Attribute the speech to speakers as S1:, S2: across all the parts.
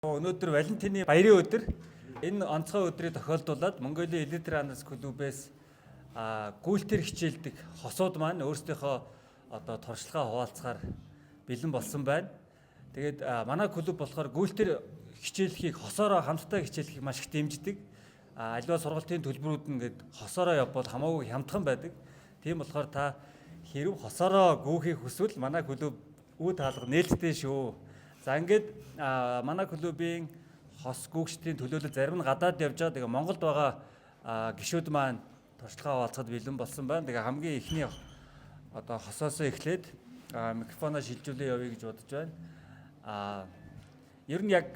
S1: Өнөөдөр Валентины баярын өдөр. Энэ онцгой өдрийг тохиолдуулаад Mongolia Elite Runners клубээс гүйлтэр хичээлдэг хосууд маань өөрсдийнхөө одоо туршлагаа хуваалцахаар бэлэн болсон байна. Тэгээд манай клуб болохоор гүйлтэр хичээллэхийг хосоороо хамтдаа хичээллэхийг маш их дэмждэг. Аливаа сургалтын төлбөрүүд нь ингээд хосоороо явбал хамаагүй хямдхан байдаг. Тийм болохоор та хэрв хосоороо гүйхийг хүсвэл манай клуб үе таалга нээлттэй шүү. За ингээд манай клубийн хос гүйгчдийн төлөөлөл зарим нь гадаад явж байгаа. Тэгээ Монголд байгаа гишүүд маань туршлагаа хуваалцахад бэлэн болсон байна. Тэгээ хамгийн ихний одоо хосоосоо эхлээд микрофоноо шилжүүлээ явъя гэж бодож байна. Ер нь яг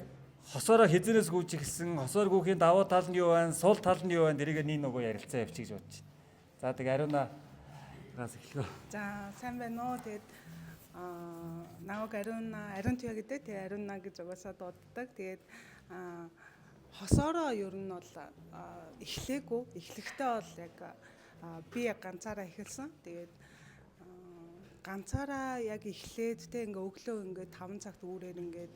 S1: хосоороо хизэнээс гүйж эхэлсэн, хосоор гүйхийн давуу тал нь юу байна, сул тал нь юу байна, тэрийг нэг нөгөө ярилцаа явчих гэж бодож байна. За тэгээ Ариунаас эхлэв.
S2: За сайн байна уу. Тэгээд наваг Ариун Туя гэдэг. Тэгээ Ариуна гэж угаасаа дууддаг. Тэгээд хосоороо ер нь бол эхлэхгүй. Эхлэхдээ бол яг би яг ганцаараа эхэлсэн. Тэгээд ганцаараа яг эхлээд тэ ингээ өглөө ингээ 5 цагт үүрээр ингээ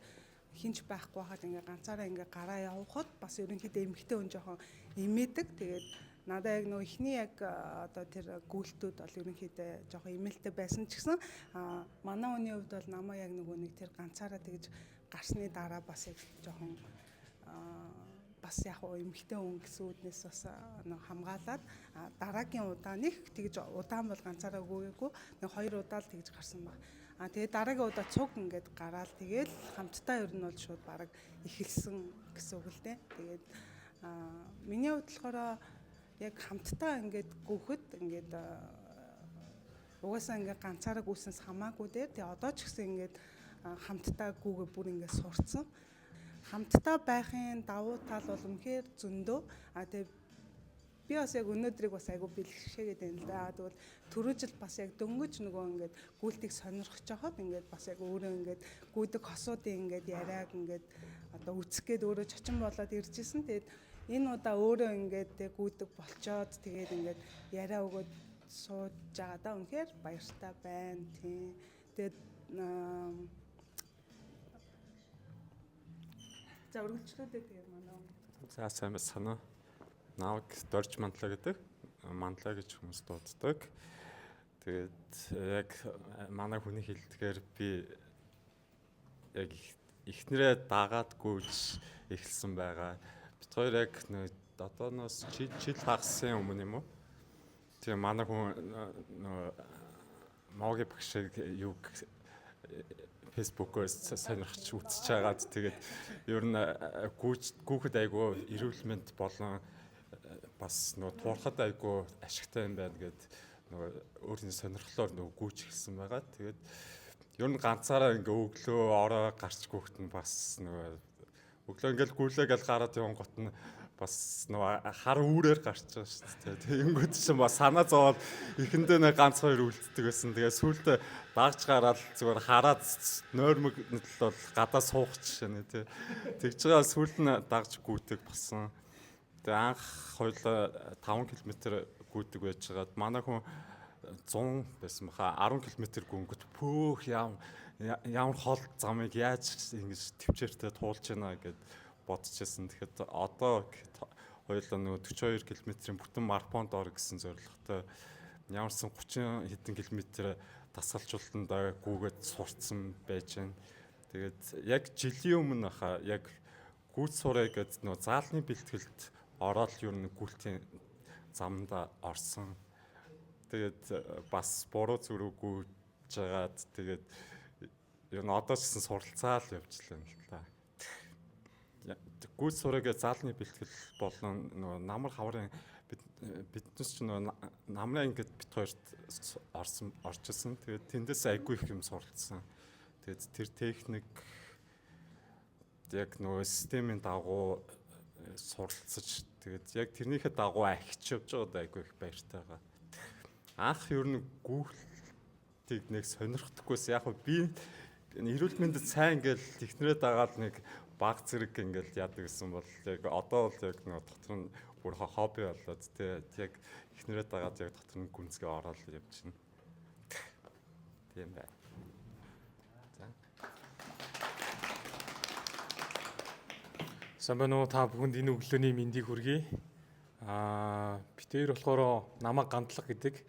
S2: хинч байхгүй хаад ингээ ганцаараа ингээ гараа явхад бас ерөнхийдөө эмхтэй хүн жоохон имээдэг. Тэгээд надаа яг нөө ихний яг одоо тэр гүйлтүүд бол ерөнхийдөө жоохон имэлтэй байсан ч гэсэн манай хүний хувьд бол намаа яг нөгөө нэг тэр ганцаараа тэгж гарсны дараа бас яг жоохон бас яг эмхтэй хүн гэсэн үднээс бас хамгаалаад дараагийн удаа нэг тэгж удаан бол ганцаараа гүйгээгүй нэг 2 удаа л тэгж гарсан баг. Тэгээд дараагийн удаа цуг ингээд гараал тэгээд хамтдаа ер нь бол шууд бараг эхэлсэн гэсэн үг л дээ. Тэгээд миний хувьд болохоор яг хамтдаа ингээд гүйхэд ингээд угаасаа ингээд ганцаараа гүйсэнс хамаагүй дээр. Тэгээ одоо ч гэсэн ингээд хамтдаа гүйгээ бүр ингээд сурцсан. Хамтдаа байхын давуу тал бол үнэхээр зөндөө. Тэгээ би бас яг өнөөдрийг бас айгу бэлгшээгээд байна л да. Тэгвэл түрүү жил бас яг дөнгөж нөгөө ингээд гүйлтийг сонирхож байхад ингээд бас яг өөрөө ингээд гүйдэг хосуудын ингээд яриаг ингээд одоо үцэх гээд өөрөө чочин болоод ирж исэн. Тэгээд энэ удаа өөрөө ингээд гүйдэг болчоод тэгээд ингээд яриа өгөөд сууж байгаа да. Үнэхээр баяртай байна тийм. Тэгээд за өргөлчлүүдээ тэгээд манай.
S3: За сайн байна. Наваг дорж мандлаа гэдэг. Мандлаа гэж хүмүүс дууддаг. Тэгээд яг манай хүний хэлдгээр би яг эхнэрээ дагаад гүйж эхэлсэн байгаа. Бид хоёр яг одооноос жил хагасан өмнө юм уу? Тэгээ манай хүн Моги багшиг юу Facebook-оор сонирхч үзэж байгаад тэгээд ер нь гүйхэд айгүй эрүүл мэнд болон бас туурхад айгүй ашигтай юм байна гэд өөрийн сонирхлоор гүйж эхэлсэн байгаа. Тэгээд ер нь ганцаараа ингээ өглөө ороо гарч гүйхэд нь бас өглөө ингээл гүйлээ гэл гараад явсан гот нь бас хар үүрээр гарч байгаа шүү дээ. Тэгэнгүүт чинь бас санаа зовоод эхэндээ нэг ганц хоёр үлддэг байсан. Тэгээ сүүлдээ дагж гараад зүгээр хараад нойрмог нь бол гадаа суух жишээ нэ тий. Тэгж байгаа сүүл нь дагж гүйдэг болсон. Тэгээ анх хоёлаа 5 км гүйдэг байж байгаад манай хүн 100 байсан баха 10 км гүнгөт пөөх ямар хол замыг яаж ингэж төвчээртэй туулж байна гэд бодчихсон. Тэгэхэд одоо хоёулаа 42 км-ийн бүтэн марафонд ор гэсэн зорилготой ямарсан 30 хэдэн км тасгалжуулалтанд гүйгээд сурцсан байж байна. Тэгээд яг жилийн өмнө хаа яг гүйц сураа гэд заалны бэлтгэлд ороод юу нэг гүйлтийн замда орсон. Тэгээд бас буруу зүрх гүйж жагаад тэгээд ер нь одоо ч гэсэн суралцаал явж лээ л та. Гүйц сураагээ заалны бэлтгэл болон намар хаврын биднес ч намраа ингээд бит хоёрт орж ирсэн. Тэгээд тэндээс айгүй их юм суралцсан. Тэгээд тэр техник яг системийн дагуу суралцаж тэгээд яг тэрнийхээ дагуу ахиж явж байгаад айгүй их баяртай байгаа. Анх ер нь гүйхтийг нэг сонирхдаггүйс яг би эрүүл мэндэд сайн ингээл технэрээ дагаад нэг баг зэрэг ингээл яадаг гэсэн бол яг одоо бол яг нэг дотор нь бүр хобби болоод яг эхнэрээ дагаад яг дотор нь гүнзгий ороод явж байна. Тийм байна. За.
S4: Сайн байна уу та бүхэнд энэ өглөөний мэндийг хүргэе. Битээр болохоор намайг гантлаг гэдэг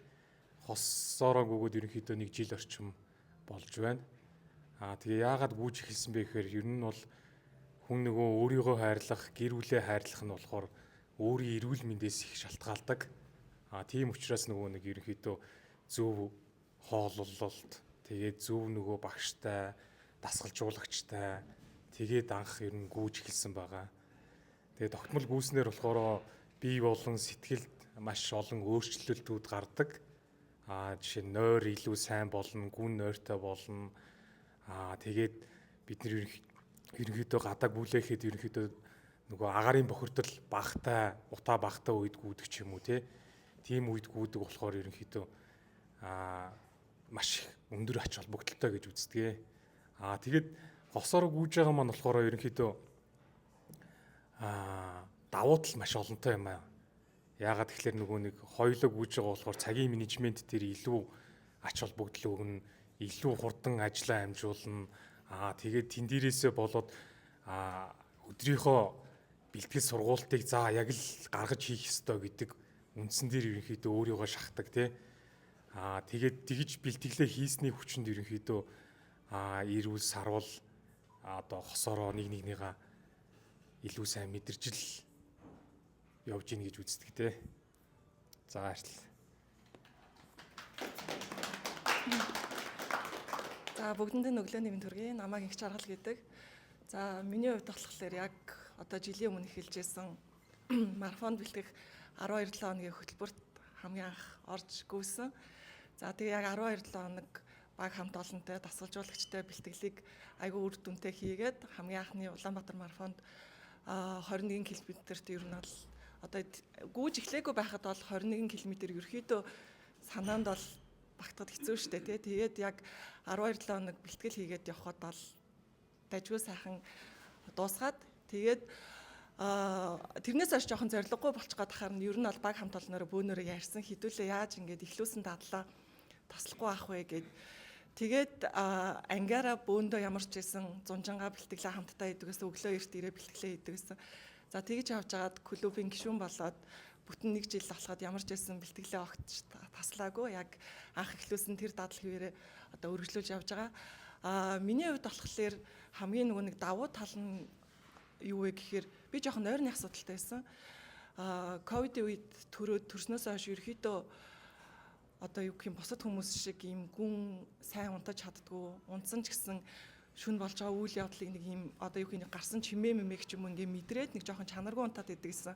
S4: хосоороо гүгөөд ерөнхийдөө 1 жил орчим болж байна. Тэгээ яагаад гүйж эхэлсэн бэ гэхээр ер нь бол хүн нөгөө өөрийгөө хайрлах, гэр бүлээ хайрлах нь болохоор өөрийн эрүүл мэндээс их шалтгаалдаг. Тийм учраас нөгөө нэг ерөнхийдөө зөв хооллолт, тэгээд зөв нөгөө багштай, дасгалжуулагчтай тэгээд анх ер нь гүйж эхэлсэн байгаа. Тэгээд тогтмол гүйснээр болохоор бие болон сэтгэлд маш олон өөрчлөлтүүд гардаг. Жишээ нь нойр илүү сайн болно, гүн нойртой болно. Тэгээд бид нэр ерөнхийдөө гадаг бүлээхэд ерөнхийдөө нөгөө агаарын бохирдол багтай, утаа багтай үед гүйдэг ч юм уу тийм үед гүйдэг болохоор ерөнхийдөө маш өндөр ач холбогдолтой гэж үздэг. Тэгээд хосоор гүйж байгаа маань болохоор ерөнхийдөө давуу тал маш олонтой юм аа. Яагаад тэгэхээр нөгөө нэг хоёулаа гүйж байгаа болохоор цагийн менежмент дээр илүү ач холбогдол өгнө, илүү хурдан ажиллаа амжуулна. Тэгээд тэн дээрээсээ болоод өдрийнхөө бэлтгэл сургуултыг яг л гаргаж хийх ёстой гэдэг үндсэн дээр ерөнхийдөө өөрийгөө шахдаг тэгээд тэгж бэлтгэлээ хийсний хүчинд ерөнхийдөө эрүүл сарвал хосороо нэгнийгаа илүү сайн мэдэрч л явж ийн гэж үздэг За баярлалаа.
S5: За бүгдэнд нь өглөөний мэнд хүргэе. Намайг Инх Чаргал гэдэг. За миний хувьд болохоор яг одоо жилийн өмнө эхэлжсэн марафонд бэлтгэх 12-7 хоногийн хөтөлбөрт хамгийн анх орж гүйсэн. За тэгээ яг 12-7 хоног баг хамт олонтой дасгалжуулагчтай бэлтгэлийг айгүй үр дүнтэй хийгээд хамгийн анхны Улаанбаатар марафонд 21 км-т ер нь бол одоо гүйж эхлэегүй байхад бол 21 км ерөөхдөө санаанд бол багтахад хэцүү шүү дээ тэгээд яг 12-7 хоног бэлтгэл хийгээд явхад бол дажгүй сайхан дуусгаад тэгээд тэрнээс хойш жоохон зориггүй болчих гээд хахаар нь ер нь бол баг хамт олноор бөөнөрөө ярьсан хідүүлээ яаж ингэж ихлүүлсэн дадлаа таслахгүй ах вэ гэд тэгээд ангиараа бөөндөө ямар ч байсан зунжангаа бэлтгэлээ хамтдаа хийдэг гэсэн өглөө эрт ирээ бэлтгэлээ хийдэг гэсэн. За тэгж явж агаад клубын гишүүн болоод бүтэн 1 жил болоход ямар ч байсан бэлтгэлээ огт таслаагүй яг анх эхлүүлсэн тэр дадал хിവэрээ одоо үргэлжлүүлж явж байгаа. Миний хувьд болохоор хамгийн нөгөө нэг давуу тал нь юу вэ гэхээр би жоохон нойрны асуудалтай байсан. Ковидын үед төрснөөс хойш ерөөхдөө одоо юу гэх юм бусад хүмүүс шиг ийм гүн сайн унтаж чаддгүй, унтсан ч гэсэн шүн болж байгаа үйл явдлыг нэг ийм одоо юу гэх юм гарсан чимээ мэмэг ч юм ингээ мэдрээд нэг жоохон чанаргүй унтаад идэгсэн.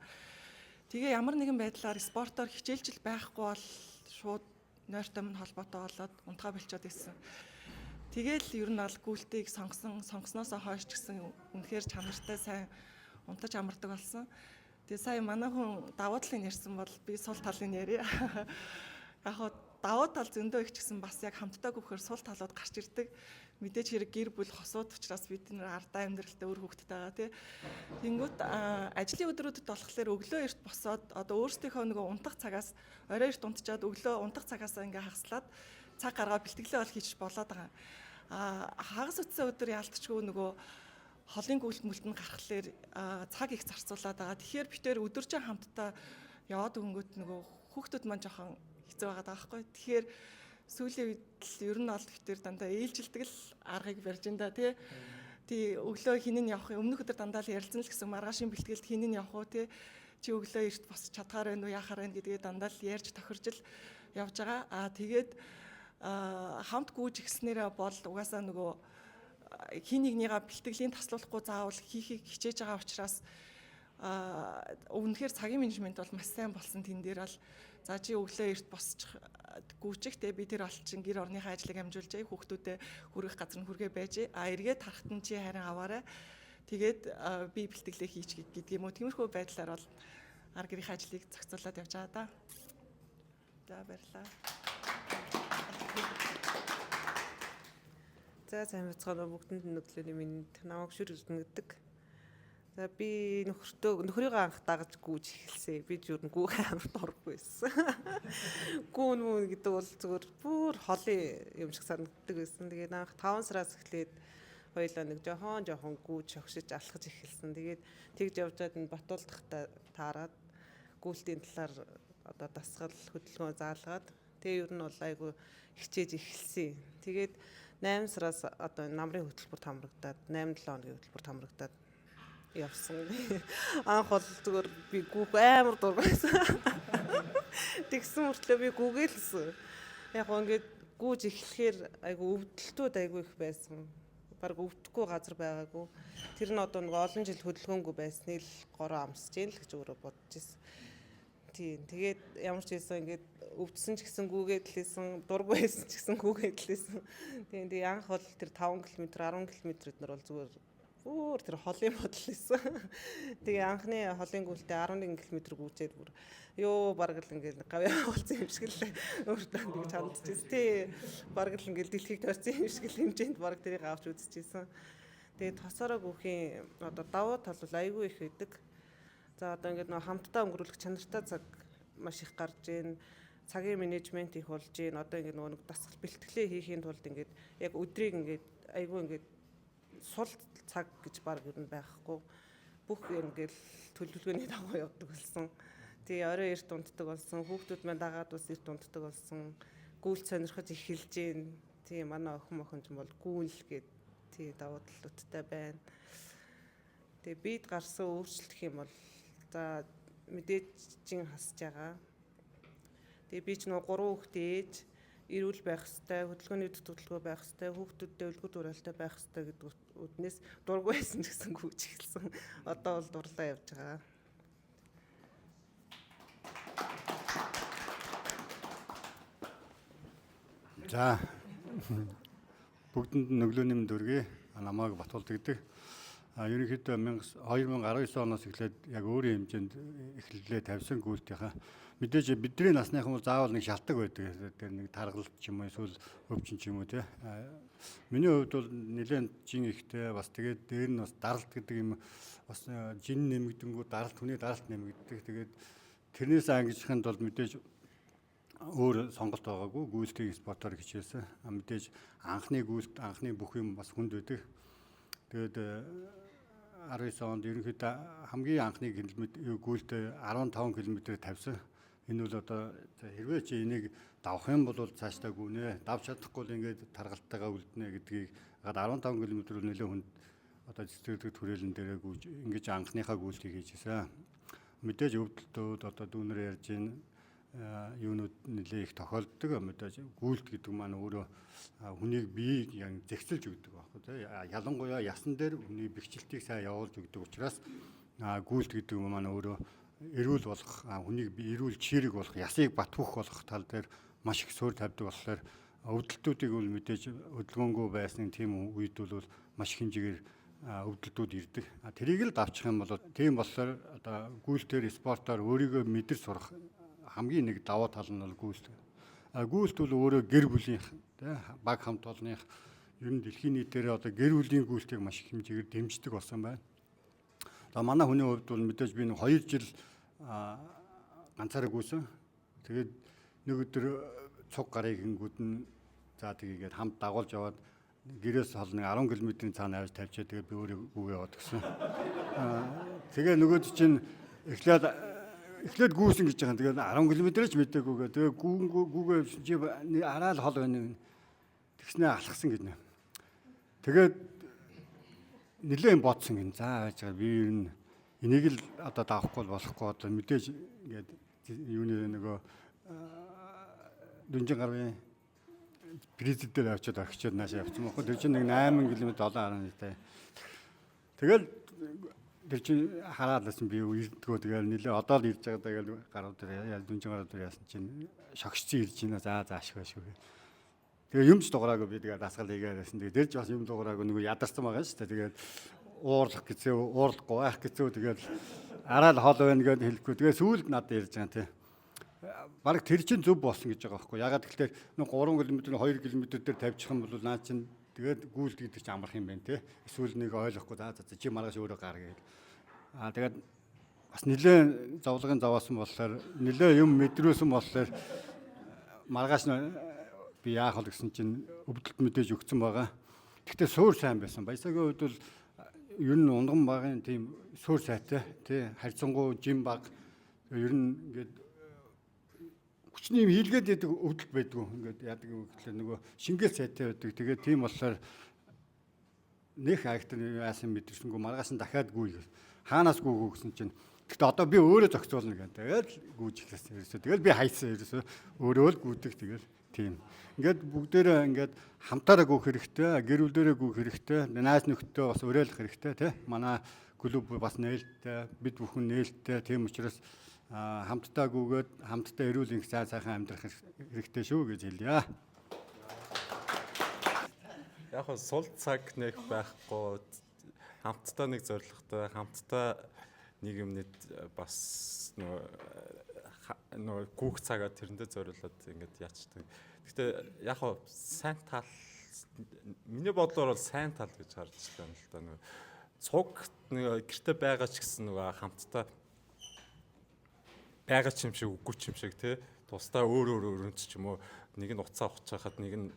S5: Тэгээ ямар нэгэн байдлаар спортоор хичээлжил байхгүй бол шууд нойртой минь холбоотой болоод унтгаа болчиход ирсэн. Тэгээл ер нь бол гүйлтийг сонгосноос хойш ч гэсэн үнэхээр чанартай сайн унтаж амардаг болсон. Тэгээ сая манай хүн давуу талын ярьсан бол би сул талын ярья. Яг давуу тал зөндөө их ч гэсэн бас яг хамтдаа гүхээр сул талууд гарч ирдэг. Мэдээж хэрэг гэр бүл хосууд учраас бид нэр ардаа амьдралтай өөр хүүхдтэй байгаа Тэнгүүт ажлын өдрүүдэд болохоор өглөө эрт босоод одоо өөрсдийнхөө нөгөө унтах цагаас орой эрт унтчаад өглөө унтах цагаасаа ингээ хагаслаад цаг гаргаа бэлтгэлээ бол хийж болоод байгаа. Хагас утсан өдөр яалтчгүй нөгөө холын гүйлт-мүлт нь гарахлаар цаг их зарцуулаад байгаа. Тэгэхээр битээр өдөржин хамтдаа яваад өнгөт нөгөө хүүхдүүд маань жоохон хэцүү байгаа даахгүй. Тэгэхээр сүүлийн үед л ер нь бол битээр дандаа ээлжилдэг л аргыг барьж энэ тий өглөө хинэн явах өмнөх өдөр дандаа л ярилцсан л гэсэн маргаашийн бэлтгэлд хинэн явах уу тий чи өглөө эрт босч чадхаар байна уу яахаар байна гэдгээ дандаа л ярьж тохирж л явж байгаа. Тэгээд хамт гүйж ихснээрээ бол угаасаа нөгөө хин нэгнийгаа бэлтгэлийн таслуулахгүй заавал хийхийг хичээж байгаа учраас өмнөхөр цагийн менежмент бол маш сайн болсон тэн дээр бол за чи өглөө эрт босч гүйчихтэй би тэр олчин гэр орныхаа ажлыг амжуулжээ хүүхдүүдэд хүрэх газар нь хүргээ байж эргээд харахад нь чи харин аваарай тэгээд би бэлтгэлээ хийч гэдэг юм уу тиймэрхүү байдлаар бол ар гэрийн ажлыг зохицуулаад явж байгаа да. За баярлалаа.
S6: За сайн бацгаана бүгдэнд өглөөний минь намайг шүр гэдэг. За би нөхрийгөө анх дагаж гүйж эхэлсэн. Би ч юу н гүү амарт орохгүй байсан. Гүүн мөн гэдэг бол зүгээр бүр холын юм шиг санагддаг байсан. Тэгээд анх 5 сараас эхлээд хоёлаа нэг жоохон гүйж огшиж алхаж эхэлсэн. Тэгээд тэгж явжгаад энэ Батуулдахта таарад гүйлтийн талаар одоо дасгал хөдөлгөөн заалгаад тэгээ ер нь бол айгу хичээж эхэлсэн. Тэгээд 8 сараас одоо намрын хөтөлбөрт хамрагдаад 8-7 хоногийн хөтөлбөрт хамрагдаад явсан. Анх бол зүгээр би гүүх амар дургасан. Тэгсэн мөртлөө би гүгэлсэн. Яг ингээд гүүж эхлэхээр айгу өвдөлтүүд айгу их байсан. Бараг өвдөхгүй газар байгаагүй. Тэр нь одоо нэг олон жил хөдөлгөөнгүй байсныг л гороо амсаж ийн л гэж өөрөө бодож ирсэн. Тийм. Тэгээд ямар ч хэлсэн ингээд өвдсөн ч гэсэн гүүгээд лээсэн, дургүй байсан ч гэсэн гүүгээд лээсэн. Тийм. Тэгээ анх бол тэр 5 км, 10 км эднэр бол зүгээр бүр тэр холын бодол лээсэн. Тэгээ анхны холын гүйлтээ 11 км гүйчээд бүр ёо бараг л ингээд гавьяа болсон юм шиг л өөртөө нэг чандчихсэн. Тий. Бараг л ингээд дэлхийг тойрсон юм шиг л хэмжээнд бараг тэрийг авч үзчихсэн. Тэгээ тосороо гүхийн одоо давуу тал бол айгүй их байдаг. За одоо ингээд нөө хамтдаа өнгөрүүлэх чанартай цаг маш их гарч ийн. Цагийн менежмент их болж ийн. Одоо ингээд нөгөө нэг дасгал бэлтгэлээ хийхийн тулд ингээд яг өдрийг ингээд айгүй ингээд сул цаг гэж баг ер нь байхгүй. Бүх ингээд төлөвлөгөөний дагуу явдаг болсон. Тэгээ орой эрт унтдаг болсон. Хүүхдүүд маань дагаад ус эрт унтдаг болсон. Гүйл сонирхож эхэлж ийн. Тийм манай охин ч бол гүйл гээд тий давуу талуудтай байна. Тэгээ бид гарсан өөрчлөлт гэх юм бол за мэдээж чин хасж байгаа. Тэгээ би ч нөгөө 3 хүүхдээ ээж эрүүл байх хэвээр, хөдөлгөөний төлөвлөгөө байх хэвээр, хүүхдүүдтэй өлгөө дуурайлтай байх хэвээр гэдэг үднээс дургүй байсан ч гэсэн гүйж эхэлсэн. Одоо бол дурлаа явж байгаа.
S7: За бүгдэнд нүглөөний мэнд хүргэе. Намайг Батуулд гэдэг. Ерөнхийдөө 2019 оноос эхлээд яг өөрийн хэмжээнд эхлэлээ тавьсан гүйлтийнхаа мэдээж бидний насныхан бол заавал нэг шалтгаан байдаг. Тэр нэг таргалт ч юм уу эсвэл өвчин ч юм уу тий. Миний хувьд бол нэлээд жин ихтэй бас тэгээд дээр нь бас даралт гэдэг юм бас жин нэмэгдэнгүү даралт хүний даралт нэмэгддэг. Тэгээд тэрнээс ангижханд бол мэдээж өөр сонголт байгаагүй гүйлтийн спортоор хичээсэн. Мэдээж анхны гүйлт анхны бүх юм бас хүнд байдаг. Тэгээд 19 онд ерөнхийдөө хамгийн анхны гүйлт 15 км тавьсан. Энэ бол одоо хэрвээ чи энийг давах юм бол цаашдаа гүнэ. Давж чадахгүй л ингээд таргалтайгаа үлднэ гэдгийг 15 км нөлөө хүнд одоо цэцэрлэг түрээлэн дээрээ гүйж ингэж анхныхаа гүйлтийг хийжсэн. Мэдээж өвдөлтүүд одоо дүүнэр ярьж ийн юунууд нэлээ их тохиолддог. Мэдээж гүйлт гэдэг маань өөрөө хүнийг биеийг яг зэгцэлж өгдөг байхгүй тий. Ялангуяа ясан дээр хүний бэхжилтийг сайн явуулж өгдөг учраас гүйлт гэдэг маань өөрөө эрүүл болох хүнийг эрүүл чирэг болох ясыг батгах болох тал дээр маш их суурь тавьдаг болохоор өвдөлтүүдийг бол мэдээж хөдөлгөөнгүй байсан тийм үед бол маш их хэмжээгээр өвдөлтүүд ирдэг. Тэрийг л давчих юм бол тийм болохоор одоо гүйлтээр спортоор өөрийгөө мэдэр сурах хамгийн нэг давуу тал нь бол гүйлт. Гүйлт бол өөрөө гэр бүлийнх тий баг хамт олонных ер нь дэлхийн нийтээр одоо гэр бүлийн гүйлтийг маш их хэмжээгээр дэмждэг болсон байна. Манай хүний хувьд бол мэдээж би 2 жил ганцаараа гүйсэн. Тэгээд нэг өдөр цуг гарыг гингүүд нь за тийгээд хамт дагуулж яваад гэрээс хол нэг 10 км-ийн цаана авч тавьчаа тэгээд би өөрөө гүгээ яваад гисэн. Тэгээ нөгөөд чинь эхлээд гүйсэн гэж байгаа. Тэгээд 10 км-ч мэдээгүйгээ. Тэгээ гүүгээ чи араал хол байна. Тэгснээ алхсан гэж нэ. Тэгээд нэлээд бодсон гин. За байж байгаа би ер нь энийг л одоо давахгүй болохгүй одоо мэдээж ингээд юуны нөгөө Дүнжин гарын президентээр авчиад орхичод наашаа явсан байхгүй. Тэр чинь нэг 8 км 7 тай. Тэгэл тэр чинь хараалсан би ирдгөө тэгэл нэлээ одоо л ирж байгаа тэгэл гарууд дээр Дүнжин гарууд дээр яасан чинь шогшцсон ирж байна. За ашиг ашиг. Тэгээ юмч дугаараагүй би тэгээ дасгал хийгээд байсан. Тэгээ дэрж бас юм дугаараагүй нөгөө ядарсан байгаа шүү дээ. Тэгээд уурлах гэсэн уурлахгүй байх гэсэн тэгээд араал хол байна гэдээ хэлэхгүй. Тэгээ сүүлд надад ярьж байгаа тий. Бараг тэр чинь зөв болсон гэж байгаа байхгүй. Ягаад гэвэл нэг 3 км 2 км дээр тавьчих юм бол наа чинь тэгээд гүйлт гэдэг чинь амрах юм байна тий. Эсвэл нэг ойлгохгүй за чи маргааш өөрөө гар гээл. Тэгээд бас нэлээ зовлогын зовоосон болохоор нэлээ юм мэдрүүлсэн болохоор маргааш би яах вэ гэсэн чинь өвдөлт мэдээж өгсөн байгаа. Гэхдээ суур сайн байсан. Баясагийн хувьд бол ер нь унган багын тийм суур сайтай тий харьцангуй жим баг ер нь ингээд хүчний юм хийлгээд яадаг өвдөлт байдгүй. Ингээд яадаг гэхэлээ нөгөө шингээл сайтай байдаг. Тэгээд тийм болохоор нэх актер яасан мэдэрсэнгүү маргаас нь дахиад гүйг. Хаанаас гүйгүү гэсэн чинь гэхдээ одоо би өөрөө зохицуулна гэнэ. Тэгээд гүйж ихлээсэн ерөөсөө. Тэгэл би хайсан ерөөсөө өөрөө л гүйдэг тэгэл тийм. Ингээд бүгдээрээ ингээд хамтаараа гүйх хэрэгтэй, гэр бүлээрээ гүйх хэрэгтэй, найз нөхдөдөө бас уриалах хэрэгтэй тий. Манай клуб бас нээлттэй, бид бүхэн нээлттэй. Тийм учраас хамтдаа гүйгээд хамтдаа эрүүл их сайхан амьдрах хэрэгтэй шүү гэж хэлье.
S3: Яг нь сул цаг нэг байхгүй хамтдаа нэг зорилготой хамтдаа нэг юмнэд бас нөө гүүх цагаа тэрэндээ зориулаад ингээд яачдаг. Гэхдээ яг нь сайн тал миний бодлоор бол сайн тал гэж харж байна л да. Нөгөө цуг нэг гэрте байгаа ч гэсэн нөгөө хамтдаа байгаа ч юм шиг үгүй ч юм шиг тий тусдаа өөр өрөнд ч юм уу нэг нь уцаа ухаж хахад нэг нь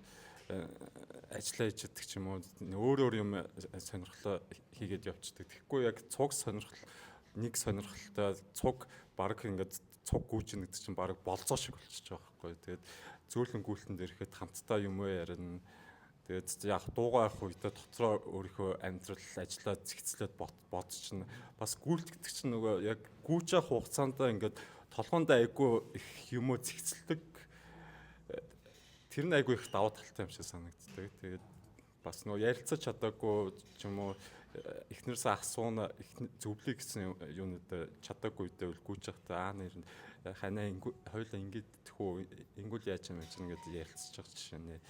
S3: ажиллаа хийж идэх ч юм уу өөр юм сонирхлоо хийгээд явцдаг. Тэгэхгүй яг цуг сонирхол нэг сонирхолтой цуг баг ингээд цуг гүйжин гэдэг чинь баг болцоо шиг болчихж байгаа байхгүй. Тэгээд зөөлөн гүйлтэнд ирэхэд хамтдаа юм уу ярина. Тэгээд яг дуугаа авах үедээ дотроо өөрийнхөө амьдрал ажиллаа зэгцлээд бодчихно. Бас гүйлт гэдэг чинь нөгөө яг гүйж явах хугацаанд ингээд толгоонд айгүй их юм уу зэгцэлдэг. Тэр нь айгүй их давуу талтай юм шиг санагддаг. Тэгээд бас нөгөө ярилцаж чадаагүй ч юм уу эхнэрсээ асууна зөвлөе гэсэн юунууд чадаагүй үедээ бол гүйж явахдаа нэр нь ханаа хоёулаа ингэж тэхүү ингүүл яаж юм гэдэг ярилцаж байгаа жишээ нэ.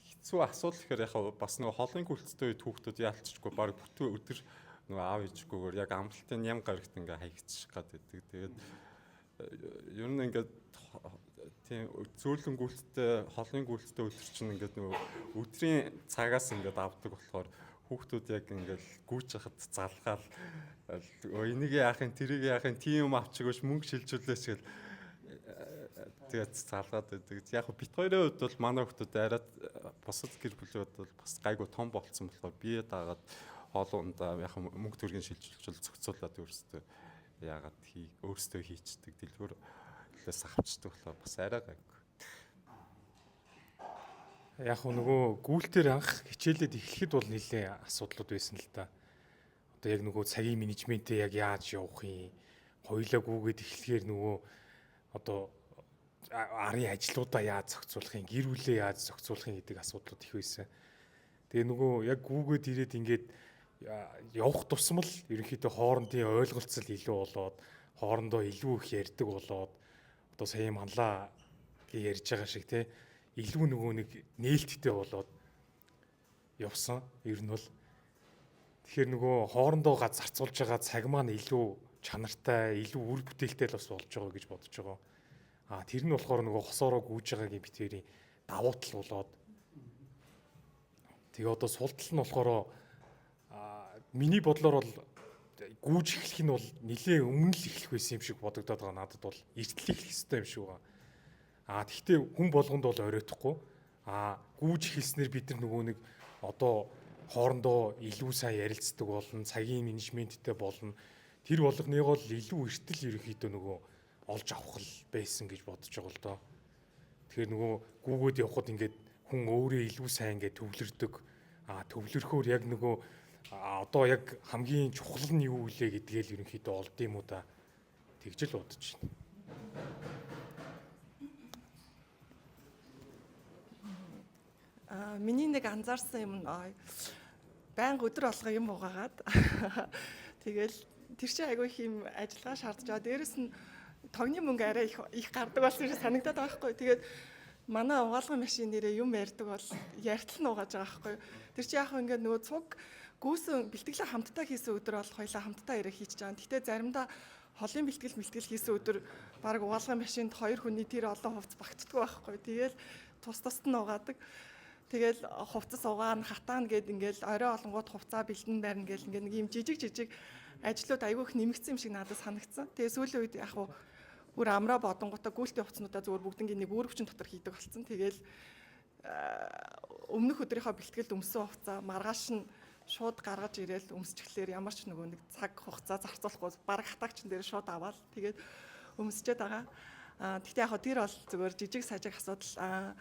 S3: Хэцүү асуудал гэхээр яг бас нөгөө холын гүйлттэй үед хүүхдүүд яалтчгүй баг бүтэн өдөр нөгөө аав ээжгүйгээр яг амралтын ям гарагт ингээ хаягдчих гад байдаг. Тэгээд ер нь ингээд тийм зөөлөн гүйлттэй холын гүйлттэй өдөр чинь ингээд нөгөө өдрийн цагаас ингээд авдаг болохоор хүүхдүүд яг ингээд гүйж хахад залгаал энийг яахын тэрийг яахын тийм юм авчигөөш мөнгө шилжүүлээч гэл тэгээд залгаад байдаг. Яг бит хоёрын хувьд бол манай хүүхдүүд арай бусад гэр бүлүүд бол бас гайгүй том болцсон болохоор бие даагаад хоолундаа яг мөнгө төгрөгийн шилжүүлж зохицуулаад өөрсдөө хийчдэг дэлгүүрлээс авчдаг болохоор бас арай гайгүй.
S4: Яг нөгөө гүйлтээр анх хичээлээд эхлэхэд бол нэлээд асуудлууд байсан л да. Одоо яг нөгөө цагийн менежментээ яг яаж явах юм, хоёулаа гүгээд эхлэхээр нөгөө одоо арын ажлуудаа яаж зохицуулах юм, гэр бүлээ яаж зохицуулах юм гэдэг асуудлууд их байсан. Тэгээ нөгөө яг гүгээд ирээд ингээд явах тусмал ерөнхийдөө хоорондын ойлголцол илүү болоод, хоорондоо илүү их ярьдаг болоод, одоо сая манлаа гэж ярьж байгаа шиг тий илүү нөгөө нэг нээлттэй болоод явсан. Ер нь бол тэгэхээр нөгөө хоорондоо зарцуулж байгаа цаг маань илүү чанартай, илүү үр бүтээлтэй л бас болж байгаа гэж бодож байгаа. Тэр нь болохоор нөгөө хосоороо гүйж байгаагийн битэрийн давуу тал болоод тэгээ одоо сул тал нь болохоор миний бодлоор бол гүйж эхлэх нь бол нэлээд өмнө л эхлэх байсан юм шиг бодогдоод байгаа. Надад бол эртлэл эхлэх хэрэгтэй юм шиг байна. Тэгэхдээ хүн болгонд бол оройтхгүй. Гүйж эхэлснээр бид нар нөгөө нэг одоо хоорондоо илүү сайн ярилцдаг болно, цагийн менежменттэй болно. Тэр болгоныг бол илүү эртэл ерөнхийдөө нөгөө олж авах л байсан гэж бодож байгаа л доо. Тэгэхээр нөгөө гүүгөөд явхад ингээд хүн өөрөө илүү сайн ингээд төвлөрдөг. Төвлөрөхөөр яг нөгөө одоо яг хамгийн чухал нь юу вэ гэдгээл ерөнхийдөө олд юм уу да. Тэгж л бодож байна.
S5: Миний нэг анзаарсан юм байнга өдөр алга юм угаагаад тэгэл тэр чинь айгүй их юм ажиллагаа шаардж байгаа. Дээрэс нь тогны мөнгө арай их гардаг болсон юм санагдаад байгаа байхгүй. Тэгээд манай угаалгын машин нэрээ юм ярьдаг бол яртал нь угааж байгаа байхгүй. Тэр чинь яг ингээд нөгөө цуг гүйсэн бэлтгэлээ хамтдаа хийсэн өдөр бол хоёлаа хамтдаа ирээ хийчихэж байгаа. Гэхдээ заримдаа холын бэлтгэл хийсэн өдөр баг угаалгын машинд хоёр хүний тэр олон хувцас багтдаг байхгүй. Тэгээл тус тусд нь угаадаг. Тэгэл хувцас угаана, хатаана гэд ингээл орой олонгууд хувцаа бэлдэн байрна гэл ингээ нэг юм жижиг ажлууд айгүйх нэмэгдсэн юм шиг надад санагдсан. Тэгээ сүүлийн үед яг бүр амраа бодонгуудаа гүйлтийн хувцснуудаа зүгээр бүгднийг нэг үүрэгчин дотор хийдэг болсон. Тэгэл өмнөх өдрийнхөө бэлтгэлд өмсөн хугацаа маргааш нь шууд гаргаж ирээл өмсчихлээр ямар ч нөгөө нэг цаг хугацаа зарцуулахгүй баг хатаагчин дээр шууд аваад тэгээд өмсчээд байгаа. Гэхдээ яг тэр бол зүгээр жижиг сажиг асуудал.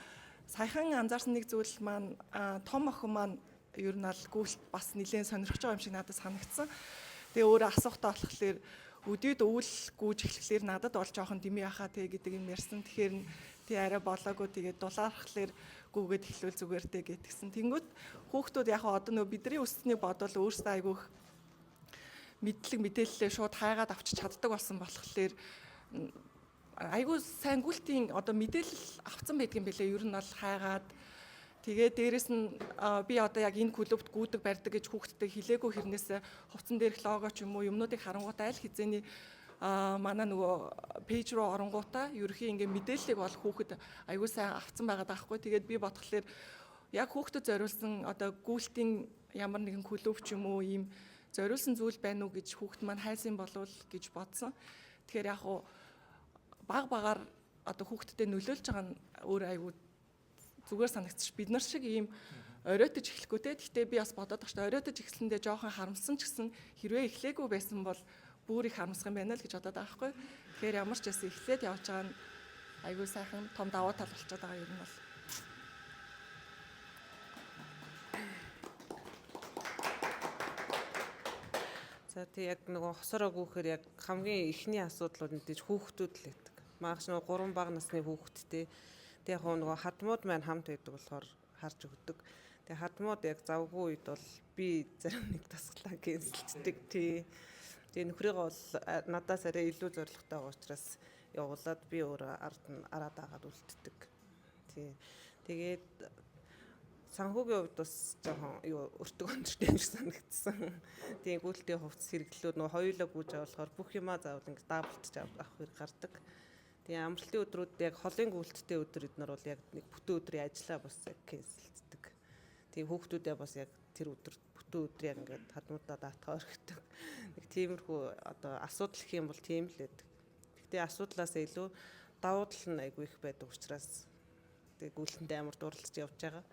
S5: Саяхан анзаарсан нэг зүйл маань том охин маань ер нь аль гүйлт бас нэлээд сонирхож байгаа юм шиг надад санагдсан. Тэгээ өөрөө асуухтаа болохоор өдөөд өвөл гүйж эхлэхлээр надад бол жоохон дими яхаа тэг гэдэг юм ярьсан. Тэгэхээр тий арай болоогүй тэгээд дулаархлаар гүгээд эхлүүл зүгээр дээ гэтгсэн. Тэнгүүд хүүхдүүд яг одоо нөө бидний өссөнийг бодвол өөрсдөө айгүйх мэдлэг мэдээлэлээ шууд хайгаад авчиж чаддаг болсон болохоор айгүй сайн гүйлтийн одоо мэдээлэл авцсан байдгийн бэлээ. Ер нь бол хайгаад тэгээ дээрэс нь би одоо яг энэ клубт гүйдэг барьдаг гэж хүүхдтэй хэлээгүй хэрнээсээ хувцсан дээрх лого ч юм уу юмнуудыг харангуйтаа аль хизээний манай нөгөө пэйж руу оронгуудаа ерөхийн ингээ мэдээллийг бол хүүхэд аягүй сайн авцсан байгаа даахгүй. Тэгээд би бодглохлоор яг хүүхдэд зориулсан одоо гүйлтийн ямар нэгэн клуб ч юм уу ийм зориулсан зүйл байна уу гэж хүүхэд маань хайсан болвол гэж бодсон. Тэгэхээр яг баг багаар одоо хүүхдэд нөлөөлж байгаа нь өөр аягүй зүгээр санагдчих. Бид нар шиг ийм оройтож эхлэхгүй те. Гэхдээ би бас бодоод байгаа шүү дээ. Оройтож эхлэндээ жоохон харамсан ч гэсэн хэрвээ эхлээгүй байсан бол бүр их харамсах юм байна л гэж бодоод байгаа байхгүй. Тэгэхээр ямар ч байсан эхлээд явж байгаа нь айгүй сайхан том давуу тал болчиход байгаа юм бол.
S6: За тий яг нөгөө хосороо гүүхээр яг хамгийн ихний асуудал бол мэдээж хүүхдүүд л байдаг. Маргааш нөгөө 3 бага насны хүүхэдтэй тэг яг нөгөө хадмууд маань хамт байдаг болохоор харж өгдөг. Тэг хадмууд яг завгүй үед бол би зарим нэг тасглаа кэнселддэг тий. Тэгээ нөхрийгөө бол надаас арай илүү зоригтой байгаа учраас явуулаад би өөрөө араад агаад үлддэг. Тий. Тэгээд санхүүгийн хувьд бас жоохон өртөг өндөртэй юм шиг санагдсан. Тийм гүйлтийн хувцас хэрэглэлүүд нөгөө хоёулаа гүйж авахлахаар бүх юмаа заавал ингэ даблтж авах хэрэг гардаг. Тэгээ амралтын өдрүүд яг холын гүйлттэй өдөр эднэр бол яг нэг бүтэн өдрийн ажиллаа бас яг кэнселддэг. Тэгээ хүүхдүүдээ бас яг тэр өдөр бүтэн өдрийг ингээд хадмуудаа даатгаа өргөдөг. Нэг тиймэрхүү одоо асуудал гэх юм бол тийм л байдаг. Гэхдээ асуудлаасаа илүү давуу тал нь айгүй их байдаг учраас тэгээ гүйлтэндээ амар дурлаж явж байгаа.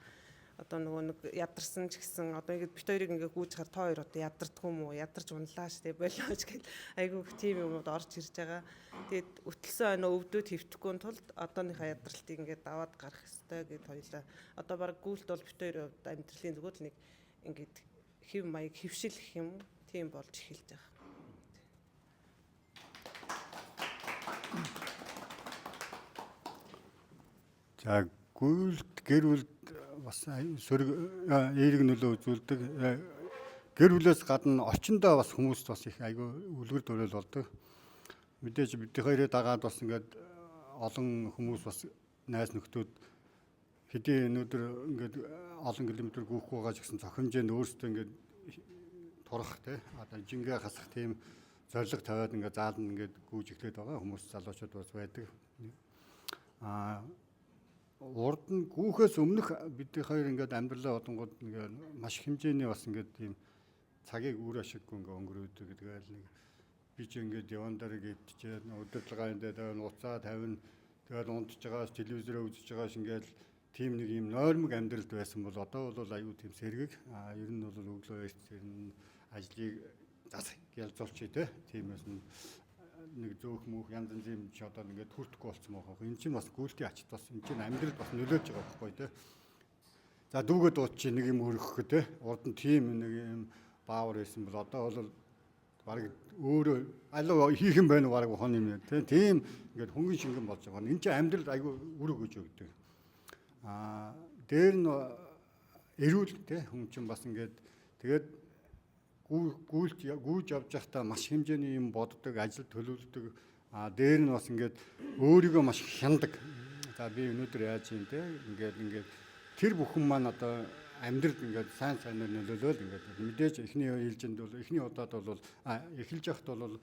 S6: Одоо нөгөө нэг ядарсан ч гэсэн одоо ингэж бит хоёрыг ингээ гүйж хаар та хоёр одоо ядардгүй юм уу? Ядарч унлаа штэ болооч гэл айгүй их тийм юмуд орж ирж байгаа. Тэгээд өтөлсөн өнөө өвдөд хөвтөхгүй тулд одооныхаа ядралтыг ингээ даваад гарах ёстой гэд хоёлаа. Одоо баг гүйлт бол бит хоёрын хувьд амьдралын зүгээр л нэг ингээд хэв маяг хөвшил гэх юм тийм болж эхэлж байгаа.
S7: За гүйлт гэр бүл бас сөрөг эерэг нөлөө үзүүлдэг. Гэр бүлээс гадна очиндоо бас хүмүүст бас их айгүй үлгэр дуурал болдог. Мэдээж бидний хоёрыг дагаад бас ингээд олон хүмүүс бас найз нөхдүүд хэдийн өнөөдөр ингээд олон километр гүйх байгаа ч гэсэн цохимжээнд өөрсдөө ингээд турах те одоо жингээ хасах тийм зориг тавиад ингээд заална ингээд гүйж эхлээд байгаа хүмүүс залуучууд бас байдаг. Урд нь гүүхээс өмнөх бидний хоёр ингээд амьдралаа одонгод ингээд маш хэмжээний бас ингээд тийм цагийг үр ашиггүй ингээд өнгөрөөдөг гэдгээл нэг би ч ингээд яван дарыг өвдчихэд удирдлагын дээр нуцаа тавина тэгээд унтж байгаас телевизээрээ үзэж байгаас ингээд тийм нэг юм нойрмог амьдралд байсан бол одоо бол аюу тийм сэргэг ер нь бол өглөө эртэн ажлыг засаг ялзуулчих тийм байсан нэг зөөх мөх янз янзын юм чи одоо ингээд хүртэхгүй болцсон байгаа. Энэ чинь бас гүйлтийн ачт бас энэ чинь амьдралд бас нөлөөлж байгаа байхгүй те. За дүүгээ дууд чи нэг юм өргөх гэх те. Урд нь тийм нэг юм баавар байсан бол одоо бол баг өөрөө алуу хийх юм байна уу баг хон юм те. Тийм ингээд хөнгөн шингэн болж байгаа. Энэ чинь амьдралд айгүй үр өгөж өгдөг. Дээр нь эрүүл те хүн чинь бас ингээд тэгээд гүйж явж байхдаа маш хэмжээний юм боддог, ажил төлөвлөдөг. Дээр нь бас ингээд өөрийгөө маш хяндаг. За би өнөөдөр яаж юм те ингээд тэр бүхэн маань одоо амьдралд ингээд сайн сайнаар нөлөөлөл ингээд мэдээж эхний ээлжинд бол эхний удаад бол эхэлж явахд бол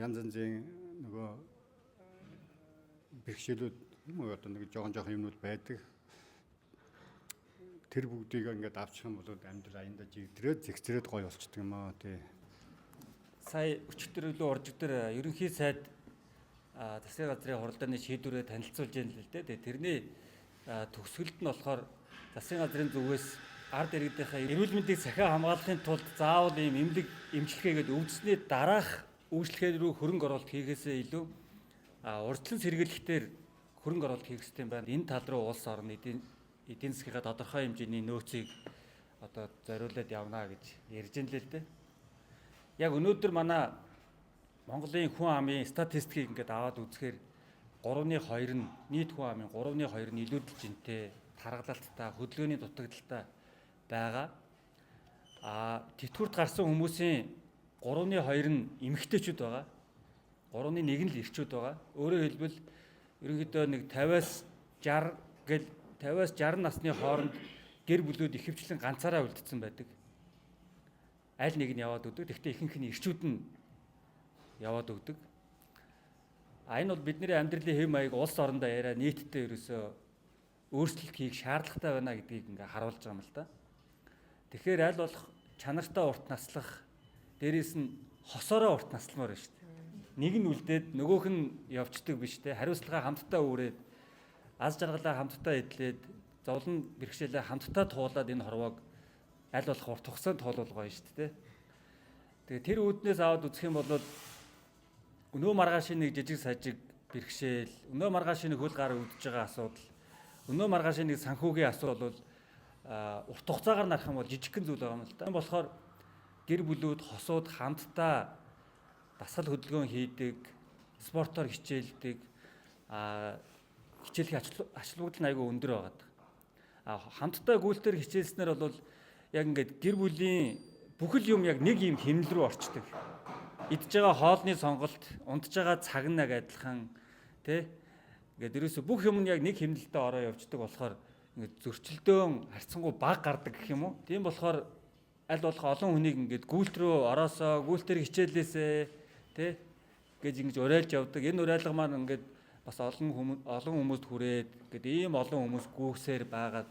S7: янз янзын нөгөө бэрхшээлүүд юм уу одоо нэг жоохон юмнууд байдаг. Тэр бүгдийг ингээд авчих юм бол амьдрал аяндаа жигдрээд зэгцрээд гоё болчихдөг юм аа тий.
S1: Сая өчигдөр илүү орж өдөр ерөнхий сайд засгийн газрын хуралдааны шийдвэрээ танилцуулж яана л дээ. Тэрний төгсгөлд нь болохоор засгийн газрын зүгээс ард иргэдийнхээ эрүүл мэндийг сахиа хамгаалахын тулд заавал ийм эмнэлэг эмчилгээгээд өвдсөний дараах үйлчлэгээр рүү хөрөнгө оруулалт хийхээсээ илүү урьдчилан сэргийлэхтэр хөрөнгө оруулалт хийх систем байна. Энэ тал руу улс орн эдийн засгийнхаа тодорхой хэмжээний нөөцийг одоо зориулаад явна гэж ярьж ин л дээ. Яг өнөөдөр манай Монголын хүн амын статистикийг ингээд аваад үзэхээр 3.2 нь нийт хүн амын 3.2 нь илүүдэл жинтэй, тархалалттай, хөдөлгөөний дутагдaltaй байгаа. Тэтгэврт гарсан хүмүүсийн 3.2 нь эмэгтэйчүүд байгаа. 3.1 нь л эрчүүд байгаа. Өөрөөр хэлбэл ерөнхийдөө нэг 50-аас 60 гэл 50-аас 60 насны хооронд гэр бүлүүд ихэвчлэн ганцаараа үлдсэн байдаг. Аль нэг нь яваад өгдөг. Гэхдээ ихэнх нь эрчүүд нь яваад өгдөг. Энэ бол бидний амьдралын хэм маяг улс орондоо яриа нийтдээ ерөөсөө өөрчлөлт хийх шаардлагатай байна гэдгийг ингээ харуулж байгаа юм л да. Тэгэхээр аль болох чанартай урт наслах, дээрээс нь хосоороо урт насламаар байна шүү дээ. Нэг нь үлдээд нөгөөх нь явцдаг биш те. Хариуцлага хамтдаа үүрээд, аз жаргалаа хамтдаа эдлээд, зовлон бэрхшээлээ хамтдаа туулаад энэ хорвоог аль болох урт хугацаанд туулуулгаа шүү дээ. Тэгээ тэр үүднээс аваад үзэх юм бол өнөө маргаашийн нэг жижиг сажиг бэрхшээл, өнөө маргаашийн нэг хөл гар өвдөж байгаа асуудал, өнөө маргаашийн нэг санхүүгийн асуудал бол урт хугацаагаар нарах юм бол жижигхэн зүйл байгаа юм л да. Тэгэхээр гэр бүлүүд, хосууд хамтдаа дасгал хөдөлгөөн хийдэг, спортоор хичээлдэг, хичээлэх ач холбогдол нь айгүй өндөр байгаа. Хамтдаа гүйлтээр хичээлснээр бол яг ингээд гэр бүлийн бүхэл юм яг нэг юм хэмнэл рүү орчдөг. Идж байгаа хоолны сонголт, унтж байгаа цаг нь яг адилхан тий. Ингээд ерөөсө бүх юм нь яг нэг хэмнэлтэд ороо явждаг болохоор ингээд зөрчилдөөн харьцангуй бага гардаг гэх юм уу. Тийм болохоор аль болох олон хүнийг ингээд гүйлт рүү ороосоо, гүйлтээр хичээлээсээ тий гэж ингэж уриалж явдаг. Энэ уриалга маань ингээд бас олон хүмүүст хүрээд ингээд ийм олон хүмүүс гүйсээр байгаад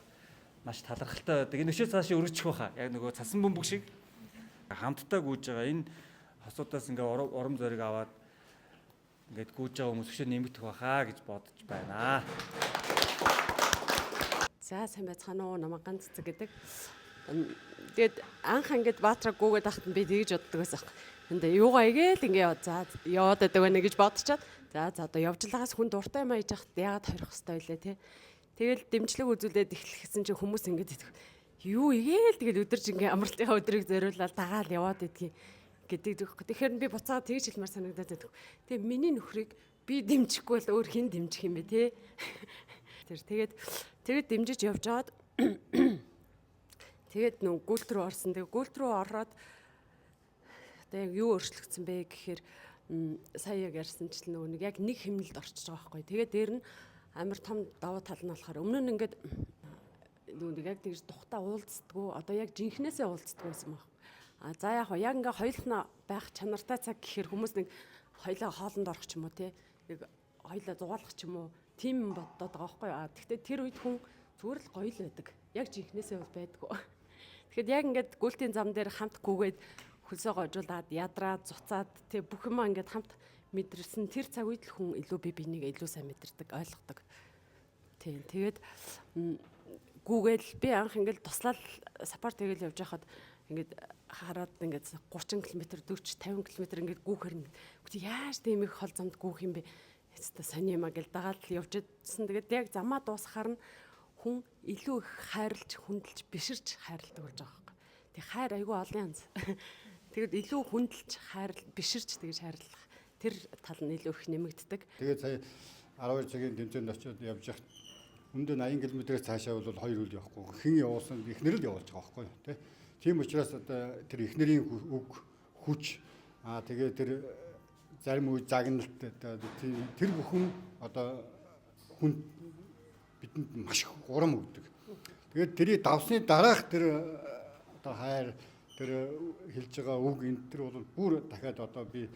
S1: маш талархалтай байдаг. Энэ өшөө цаашаа өргөчих байхаа. Яг нөгөө цасан бөмбөг шиг хамтдаа гүйж байгаа. Энэ хосуудаас ингээ урам зориг аваад ингээд гүйж байгаа хүмүүс өшөө нэмэгдэх байхаа гэж бодож байна.
S8: За сайн байцгаана уу, намайг ганц цэцэг гэдэг. Тэгээд анх ингээд баатраа гүгээд ахт би тэгж боддог байсан. Энд юугаа игээл ингээ яваад байдаг байна гэж бодчихад за одоо явж лагаас хүн дуртай юм аяж хахт яагаад хорих хэвтэй байлээ те. Тэгэл дэмжлэг үзүүлээд эхлэхсэн чинь хүмүүс ингээд юу игээл тэгэл өдөрж ингээ амралтынхаа өдрийг зориулаад дагаал яваад идгийг гэдэг зөөх. Тэгэхээр би буцаад тэгж хэлмээр санагдаад байдаг. Тэгээ миний нөхрийг би дэмжихгүй бол өөр хэн дэмжих юм бэ те. Тэгээд дэмжиж явж аваад тэгээд нөө гүйлт рүү орсон. Тэгээд гүйлт рүү ороод одоо яг юу өөрчлөгдсөн бэ гэхээр сая яг ярьсанчлан нөгөө яг нэг хэмнэлд орчиж байгаа байхгүй. Тэгээд дээр нь амар том давуу тал нь болохоор өмнө нь ингээд нөгөө яг тэгж тухтаа уулзддаггүй. Одоо яг жинхнээсээ уулзддаг байсан баг. За яг ингээ хоёулаа байх чанартай цаг гэхээр хүмүүс нэг хоёлаа хоолнд орох ч юм уу те. Нэг хоёлаа зугаалах ч юм уу. Тим боддог байгаа байхгүй. Гэхдээ тэр үед хүн зүгээр л гоё л байдаг. Яг жинхнээсээ бол байдгүй. Тэгэхэд яг ингээд гүйлтийн зам дээр хамт гүгээд хөлсөө гожуулаад ядраад цуцаад тэг бүх юмаа ингээд хамт мэдэрсэн тэр цаг үед л хүн илүү бие биенийг илүү сайн мэдэрдэг, ойлгодог. Тийм. Тэгээд гүгээл би анх ингээд туслал саппорт тэгэл явж байхад ингээд хараад ингээд 30 км 40 50 км ингээд гүүхэр нь яаж тийм их хол замд гүүх юм бэ? Хэвээ сони юмаа гэл дагаад л явж идсэн. Тэгээд яг замаа дуусахаар нь хүн илүү их хайрлж, хүндэлж, биширч хайрладаг болж байгаа юм. Тэг хайр айгүй олон янз. Тэгэд илүү хүндэлж, хайрлж, биширч тэгж хайрлах тэр тал нь илүү их нэмэгддэг.
S7: Тэгээд сая 12 цагийн тэмцээнд очиод явж байхад өндөө 80 км-ээс цаашаа бол хоёр үл явахгүй. Хэн явуулсан ихнэр л явуулж байгаа байхгүй тий. Тийм учраас одоо тэр ихнэрийн үг хүч тэгээ тэр зарим үе загналт тэр бүхэн одоо хүн бидэнд маш урам өгдөг. Тэгээд тэрийг давсны дараах тэр одоо хайр тэр хэлж байгаа үг энэ тэр бол бүр дахиад одоо би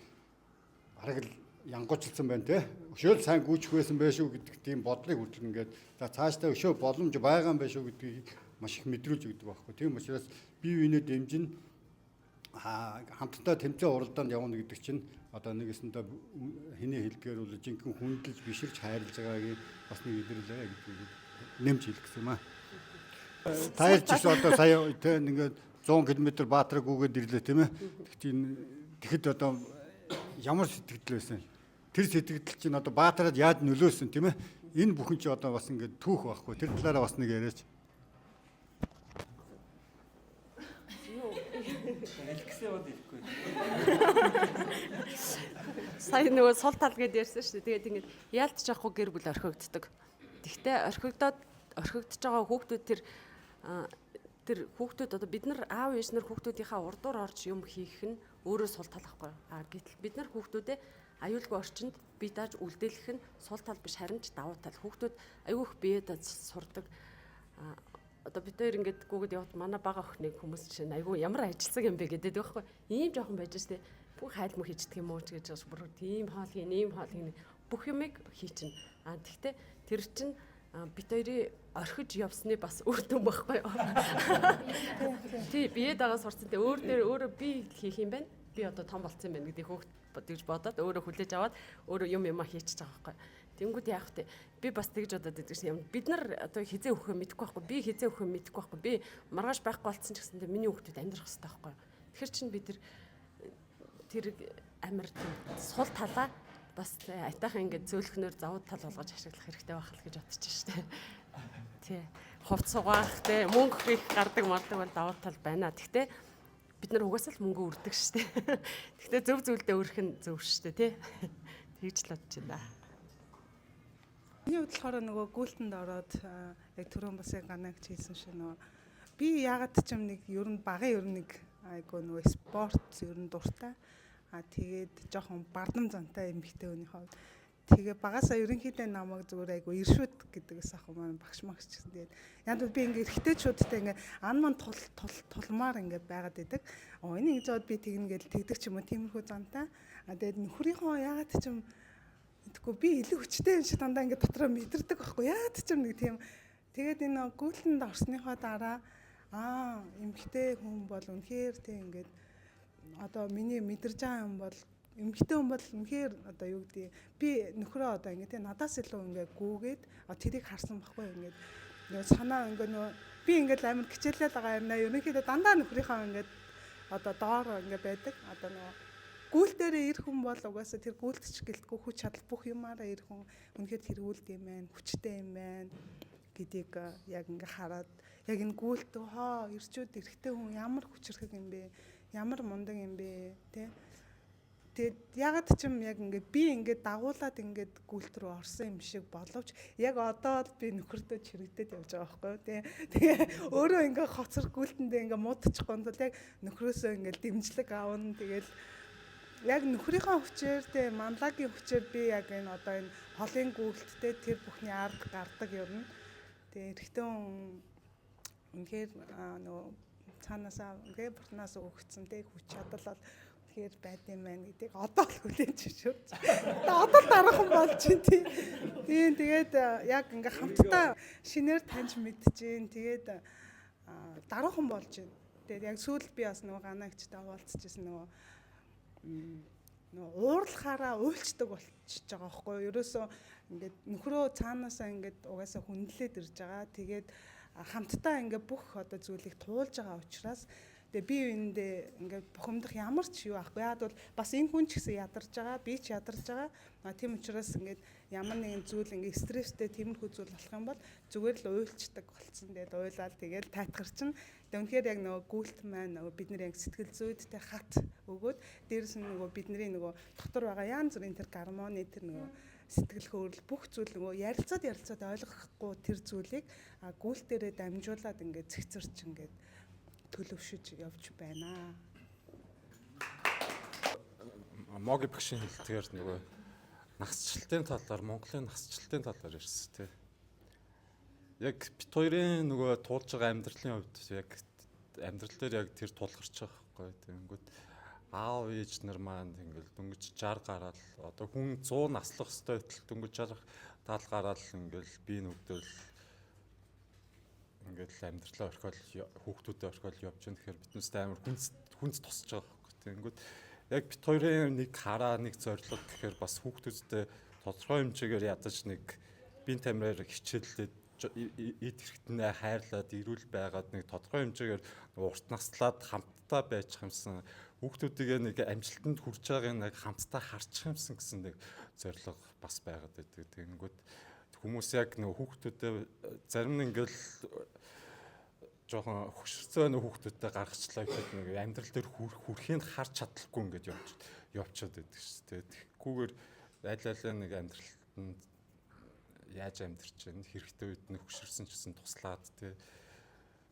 S7: бараг л янгуучилсан байна те. Өшөөл сайн гүйчих байсан байх шүү гэдэг тийм бодлыг хүртэл ингээд за цаашдаа өшөө боломж байгаа юм байх шүү гэдгийг маш их мэдрүүлж өгдөг байхгүй. Тийм учраас бие биенээ дэмжин хамтдаа тэмцээн уралдаанд явна гэдэг чинь одоо нэгэсэндээ хэний хэлдгээр бол жинхэнэ хүндэлж биширч хайрлаж байгаагийн бас нэг илэрлээ гэж нэмж хэлэх гэсэн юм аа. Таяр ч гэсэн одоо сая тэ ингээд 100 км баатраг гүгээд ирлээ тийм ээ. Тэгэхэд одоо ямар сэтгэл байсан. Тэр сэтгэл чинь одоо баатраад яаж нөлөөсөн тийм ээ. Энэ бүхэн чи одоо бас ингээд түүх байхгүй. Тэр талаараа бас нэг яриач.
S1: Илгэсээ бол илэхгүй.
S8: Сая нөгөө сул тал гэдээ ярьсан шүү дээ. Тэгээд ингээд яалтж авахгүй гэр бүл орхигддог. Тэгтээ орхигдож байгаа хүүхдүүд тэр хүүхдүүд одоо бид нар аав ээж нар хүүхдүүдийнхаа урдуур орж юм хийх нь өөрөө сул тал ахгүй. Гэтэл бид нар хүүхдүүдээ аюулгүй орчинд бие дааж үлдээлэх нь сул тал биш харин ч давуу тал. Хүүхдүүд аюух бие дааж сурдаг. Одоо бид хоёр ингээд гүгэд яваад манай бага охиныг хүмүүс чинь айгүй ямар ажилсаг юм бэ гэдэг байхгүй. Ийм жоохон байж штэ. Бүх хайл мөх хийдэг юм уу гэж бүр тийм хоол хийн, ийм хоол хийн бүх юмыг хийчин. Тэгтээ тэр чинь бид хоёрын орхиж явсны бас үр дүн байхгүй юу? Тий, бие дагаа сурсан те өөрөө би хийх юм байна. Би одоо том болцсон юм байна гэдэг хүүхд бодож бодоод өөрөө хүлээж аваад өөрөө юм хийчихэж байгаа байхгүй. Тэнгүүд яах вэ? Би бас тэгж бодоод байдаг шин. Бид нар одоо хизээ өөхөө мэдэхгүй байхгүй. Би хизээ өөхөө мэдэхгүй байхгүй. Би маргааш байхгүй болцсон ч гэсэндээ миний хүүхдүүд амьдрах хэрэгтэй байхгүй. Тэгэхээр чин бид тэр амир сул талаа бас айтайхан ингээд зөөлхнөр завууд тал болгож ашиглах хэрэгтэй байх л гэж бодож штэ. Тий. Хувц сугаах те мөнгө хийх гардаг мардаг бол давуу тал байна. Гэхдээ бид нар угаасаа л мөнгө үрдэг штэ. Гэхдээ зөв зүйлдээ өрөх нь зөв штэ тий. Тэгж л бодож байна.
S2: Миний бодлохоор нөгөө гүйлтэнд ороод яг түрүүн бас яг ганагч хийсэн шиг нөгөө би ягаад ч юм нэг ер нь багын ер нь нэг айгу нөгөө спорт ер нь дуртай. Тэгээд жоохон бардам зантай эмэгтэй хүний хувьд тэгээ багасаа ерөнхийдөө намайг зүгээр айгу иршүүд гэдэгээс ах маань багш магч гэсэн. Тэгээд яг би ингээ эргэжтэйчүүдтэй ингээ ан ман тулмаар ингээ байгаад байдаг. Энийг зоод би тэгнэ гэл тэгдэг ч юм уу тиймэрхүү зантай. Тэгээд нөхрийнхөө ягаад ч юм тэгэхгүй би илүү хүчтэй юм шиг дандаа ингээ дотроо мэдэрдэг байхгүй. Ягаад ч юм нэг тийм тэгээд энэ гүйлтэнд орсныхоо дараа эмэгтэй хүн бол үнэхээр тэг ингээд одоо миний мэдэрж байгаа юм бол эмэгтэй хүн бол үнэхээр одоо юу гэдэг би нөхрөө одоо ингэ те надаас илүү ингээ гүүгээд тэрийг харсан байхгүй ингээд нөгөө санаа ингээ нөгөө би ингээд амар хичээлээд байгаа юм аа ерөнхийдөө дандаа нөхрийнхөө ингээд одоо доор ингээ байдаг одоо нөгөө гүйл дээрээ ирэх хүн бол угаасаа тэр гүйлтч гэлтгүй хүч чадал бүх юмараа ирэх хүн үнэхээр тэргүүлд юм байна хүчтэй юм байна гэдгийг яг ингээ хараад яг энэ гүйлт ирчүүд эрэгтэй хүн ямар хүчрхэг юм бэ ямар мундаг юм бэ те тэгээд ягаад ч юм яг ингээд би ингээд дагуулад ингээд гүйлт рүү орсон юм шиг боловч яг одоо л би нөхөртөө чирэгдээд явж байгаа байхгүй тий тэгээ өөрөө ингээд хоцрох гүйлтэндээ ингээд муудчих гонд бол яг нөхрөөсөө ингээд дэмжлэг аавна тэгэл яг нөхрийнхөө хүчээр тий манлагийн хүчээр би яг энэ одоо энэ холын гүйлттэй тэр бүхний ард гардаг юм тэгээ эрэгтэй хүн үнэхээр нөгөө цаанаасаа ингээ бурхнаас өгсөн тэг хүч чадал бол тэгэхээр байд юм байна гэдгийг одоо л хүлээж зөвшөөрч. Одоо дараахан болж байна тийм. Тэгээд яг ингээ хамтдаа шинээр таньж мэдчихээн. Тэгээд дараахан болж байна. Тэгээд яг сүүлд би бас нөгөө ганаагчтай уулзчихсан нөгөө уурлахаараа уйлцдаг болчихж байгаа байхгүй юу. Ерөөсөө ингээд нөхрөө цаанаасаа ингээд угаасаа хүндлээд ирж байгаа. Тэгээд хамтдаа ингээ бүх одоо зүйлийг туулж байгаа учраас тэгээ би үүндээ ингээ бухимдах ямар ч юу ахгүй. Яг бол бас энэ хүн ч гэсэн ядарч байгаа, би ч ядарч байгаа. Тийм учраас ингээд ямар нэгэн зүйл ингээ стресстэй тиймэрхүү зүйл болох юм бол зүгээр л уйлцдаг болцсон. Тэгээд уйлаад тэгээд тайтгарчин. Тэгээд үнэхээр яг нөгөө гүйлт маань нөгөө бидний яг сэтгэл зүйдтэй хат өгөөд дээрэс нь нөгөө бидний нөгөө дотор байгаа янз бүрийн тэр гормоны тэр нөгөө сэтгэл хөөрөл бүх зүйл нөгөө ярилцаад ойлгохгүй тэр зүйлийг гүйлтээрээ дамжуулаад ингээд цэгцэрч ингээд төлөвшөж явж байна.
S3: Моги багшийн хэлдгээр нөгөө нагцчлалтын талаар Монголын нагцчлалтын талаар ярьсан тий. Яг бит хоёрын нөгөө туулж байгаа амьдралын хувьд яг амьдрал дээр яг тэр тулгарч байгаа байхгүй. Тэгэнгүүт аав ээж нар маань ингээл дөнгөж 60 гараад одоо хүн 100 наслах хэвээр дөнгөж 60 70 гараад ингээл бие нүгдэл ингээл амьдралаа орхиол хүүхдүүдэд орхиол явж байгаа. Тэгэхээр биднээс амар хүнс тосч байгаа байхгүй. Тэгэнгүүт яг бит хоёрын нэг хараа нэг зорилго гэхээр бас хүүхдүүдтэй тодорхой хэмжээгээр ядаж нэг биеийн тамираар хичээллээд эд хэрэгтнээ хайрлаад ирүүл байгаад нэг тодорхой хэмжээгээр урт наслаад хамтдаа байж юмсан хүүхдүүдийг нэг амжилтанд хүрч байгааг нэг хамтдаа харчих юмсан гэсэн нэг зорилго бас байгаад байдаг. Тэгэнгүүт хүмүүс яг нэг хүүхдүүдэд зарим нь ингээл жоохон хөшөрцөө нэг хүүхдүүдэд гаргачлаа гэхэд нэг амьдрал дээр хүрхийг харж чадлаггүй ингээд явчихад байдаг шүү дээ. Тэгэхгүйгээр аль нэг амьдралтанд яаж амьдарч байна хэрэгтэй үед нь хөшөрсөн ч гэсэн туслаад тий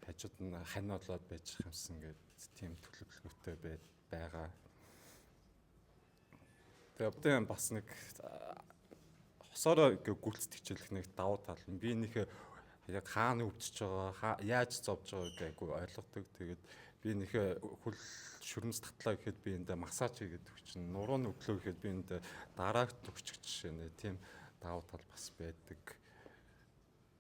S3: хажууд нь ханиолоод байж юмсан гэдэг тийм төлөвлөгөөтэй байгаа. Тэгээ одоо бас нэг хосороо гүйлцэд хичээлэх нэг давуу тал нь би нэг яг хаана өвдөж байгаа яаж зовж байгааг айгүй ойлгодог. Тэгээд би нэг хөл шүрмс татлаа гэхэд би эндээ массаж хийгээд өгчин нуруу нь өглөө гэхэд би эндээ дараагт өгчих жишээ нэ тийм давуу тал бас байдаг.